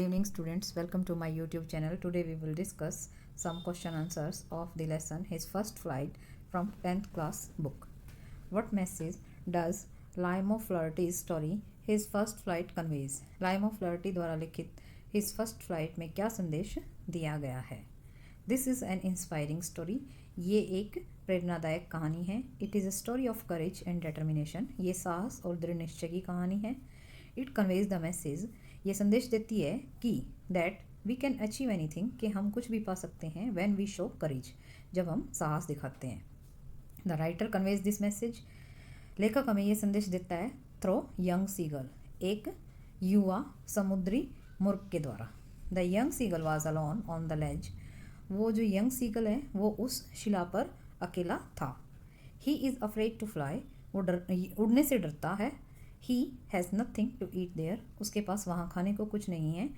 Good evening students, welcome to my YouTube channel. Today we will discuss some question answers of the lesson His First Flight from 10th class book. What message does Lime of Flaherty's story His First Flight conveys? Lime of Flaherty द्वारा लिखित His First Flight में क्या संदेश दिया गया है? This is an inspiring story. ये एक प्रेरणादायक कहानी है. It is a story of courage and determination. ये साहस और दृढ़ निश्चय की कहानी है. It conveys the message. ये संदेश देती है कि that we can achieve anything, कि हम कुछ भी पा सकते हैं व्हेन वी शो करेज, जब हम साहस दिखाते हैं. The writer conveys this message. लेखक हमें ये संदेश देता है थ्रो यंग सीगल, एक युवा समुद्री मुर्ग के द्वारा. The young seagull was alone on the ledge. वो जो यंग सीगल है वो उस शिला पर अकेला था. He is afraid to fly. वो उड़ने से डरता है. He has nothing to eat there. उसके पास वहाँ खाने को कुछ नहीं है.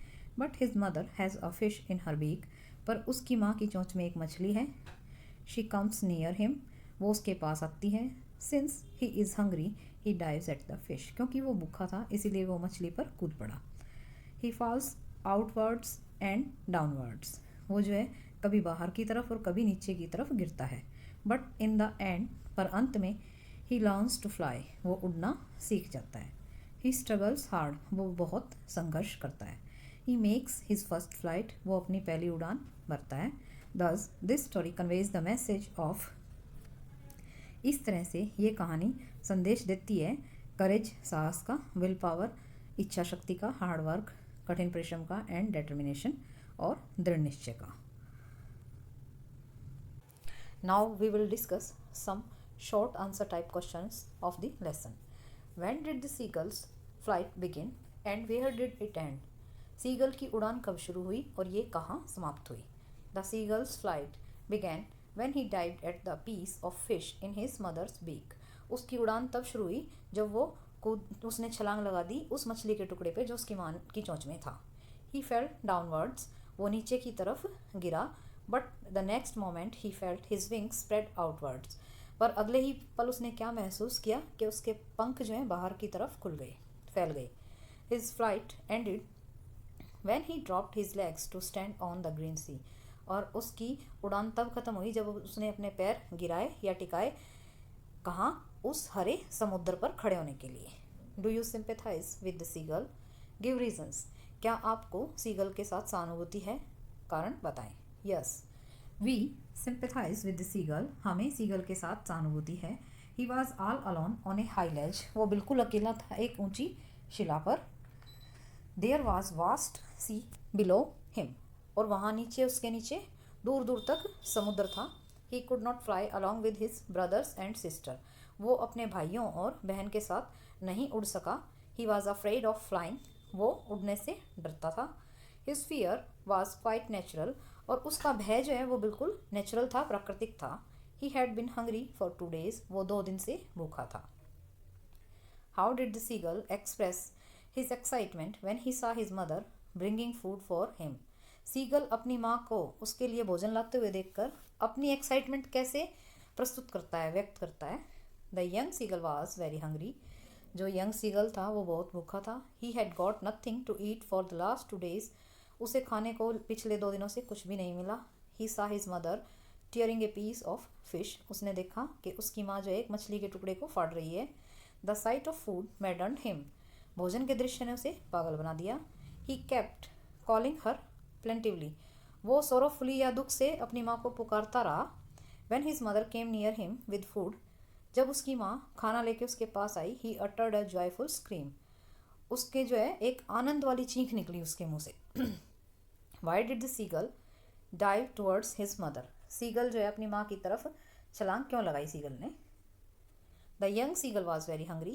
But his mother has a fish in her beak. पर उसकी माँ की चोंच में एक मछली है. She comes near him. वो उसके पास आती है. Since he is hungry, he dives at the fish. क्योंकि वो भूखा था इसीलिए वो मछली पर कूद पड़ा. He falls outwards and downwards. वो जो है कभी बाहर की तरफ और कभी नीचे की तरफ गिरता है. But in the end, पर अंत में He learns to fly. वो उड़ना सीख जाता है. He struggles hard. वो बहुत संघर्ष करता है. He makes his first flight. वो अपनी पहली उड़ान भरता है. Thus, this story conveys the message of. इस तरह से ये कहानी संदेश देती है करेज साहस का, विल पावर इच्छा शक्ति का, हार्ड वर्क कठिन परिश्रम का, एंड डिटर्मिनेशन और दृढ़ निश्चय का. Now we will discuss some short answer type questions of the lesson. When did the seagull's flight begin and where did it end? Seagull की उड़ान कब शुरू हुई और ये कहाँ समाप्त हुई? The seagull's flight began when he dived at the piece of fish in his mother's beak. उसकी उड़ान तब शुरू हुई जब वो उसने छलांग लगा दी उस मछली के टुकड़े पे जो उसकी माँ की चोंच में था. He fell downwards. वो नीचे की तरफ गिरा. But the next moment he felt his wings spread outwards. पर अगले ही पल उसने क्या महसूस किया कि उसके पंख जो हैं बाहर की तरफ खुल गए, फैल गए. His flight ended when he dropped his legs to stand on the green sea. और उसकी उड़ान तब खत्म हुई जब उसने अपने पैर गिराए या टिकाए, कहाँ? उस हरे समुद्र पर खड़े होने के लिए. Do you sympathize with the seagull? Give reasons. क्या आपको सीगल के साथ सहानुभूति है? कारण बताएं. Yes. We sympathize with the seagull. हमें सीगल के साथ सहानुभूति है. He was all alone on a high ledge. वो बिल्कुल अकेला था एक ऊंची शिला पर. There was vast sea below him. और वहाँ नीचे उसके नीचे दूर दूर तक समुद्र था. He could not fly along with his brothers and sister. वो अपने भाइयों और बहन के साथ नहीं उड़ सका. He was afraid of flying. वो उड़ने से डरता था. His fear was quite natural. और उसका भय जो है वो बिल्कुल नेचुरल था, प्राकृतिक था. He had been hungry for 2 days. वो 2 दिन से भूखा था. How did the seagull express his excitement when he saw his mother bringing food for him? Seagull अपनी माँ को उसके लिए भोजन लाते हुए देखकर अपनी एक्साइटमेंट कैसे प्रस्तुत करता है, व्यक्त करता है. The young seagull was very hungry. जो यंग सीगल था वो बहुत भूखा था. He had got nothing to eat for the last 2 days. उसे खाने को पिछले 2 दिनों से कुछ भी नहीं मिला. He saw his mother tearing a piece of fish. उसने देखा कि उसकी माँ जो एक मछली के टुकड़े को फाड़ रही है. The sight of food maddened him. भोजन के दृश्य ने उसे पागल बना दिया. He kept calling her plaintively. वो sorrowfully या दुख से अपनी माँ को पुकारता रहा. When his mother came near him with food. जब उसकी माँ खाना लेके उसके पास आई, he uttered a joyful scream. उसके जो है एक आनंद वाली चीख निकली उसके मुंह से. Why did the seagull dive towards his mother? Seagull जो है अपनी माँ की तरफ छलांग क्यों लगाई सीगल ने? The young seagull was very hungry.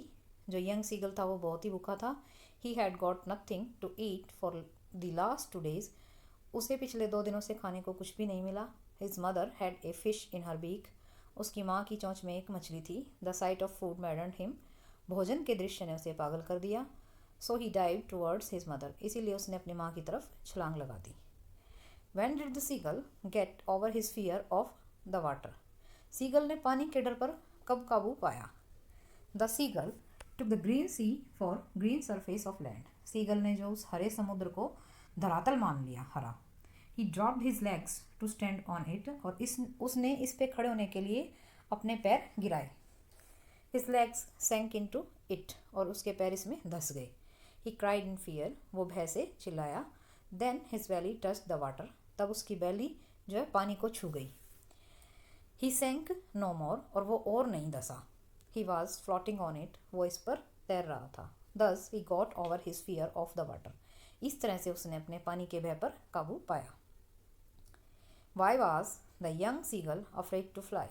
जो यंग सीगल था वो बहुत ही भूखा था. He had got nothing to eat for the last 2 days. उसे पिछले 2 दिनों से खाने को कुछ भी नहीं मिला. His mother had a fish in her beak. उसकी माँ की चोंच में एक मछली थी. The sight of food maddened him. भोजन के दृश्य ने उसे पागल कर दिया. So he dived towards his mother. इसीलिए उसने अपनी माँ की तरफ छलांग लगा दी. When did the seagull get over his fear of the water? Seagull ने पानी के डर पर कब काबू पाया? The seagull took the green sea for green surface of land. Seagull ने जो उस हरे समुद्र को धरातल मान लिया हरा। He dropped his legs to stand on it, और उसने इस पे खड़े होने के लिए अपने पैर गिराए। हिज लेग्स सैंक इनटू इट, और उसके पैर इसमें धंस गए। ही क्राइड इन फियर, वो भय से चिल्लाया। Then his belly touched the water, तब उसकी बैली जो है पानी को छू गई। ही सैंक नो मोर, और वो और नहीं धंसा। He was floating on it, वो इस पर तैर रहा था। Thus he got over his fear of the water, इस तरह से उसने अपने पानी के भय पर काबू पाया। Why was the young seagull afraid to fly,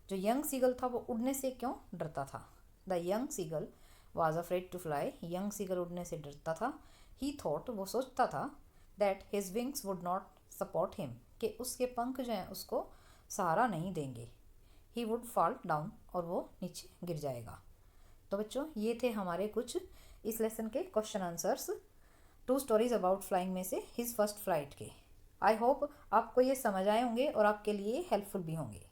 जो यंग सीगल था वो उड़ने से क्यों डरता था। The young seagull was afraid to fly, young seagull उड़ने से डरता था। ही थॉट, वो सोचता था, that his wings would not support him, कि उसके पंख जो हैं उसको सहारा नहीं देंगे। ही वुड फॉल डाउन, और वो नीचे गिर जाएगा। तो बच्चों ये थे हमारे कुछ इस लेसन के question answers 2 stories about flying में से हिज फर्स्ट फ्लाइट के। आई होप आपको ये समझ आए होंगे और आपके लिए हेल्पफुल भी होंगे।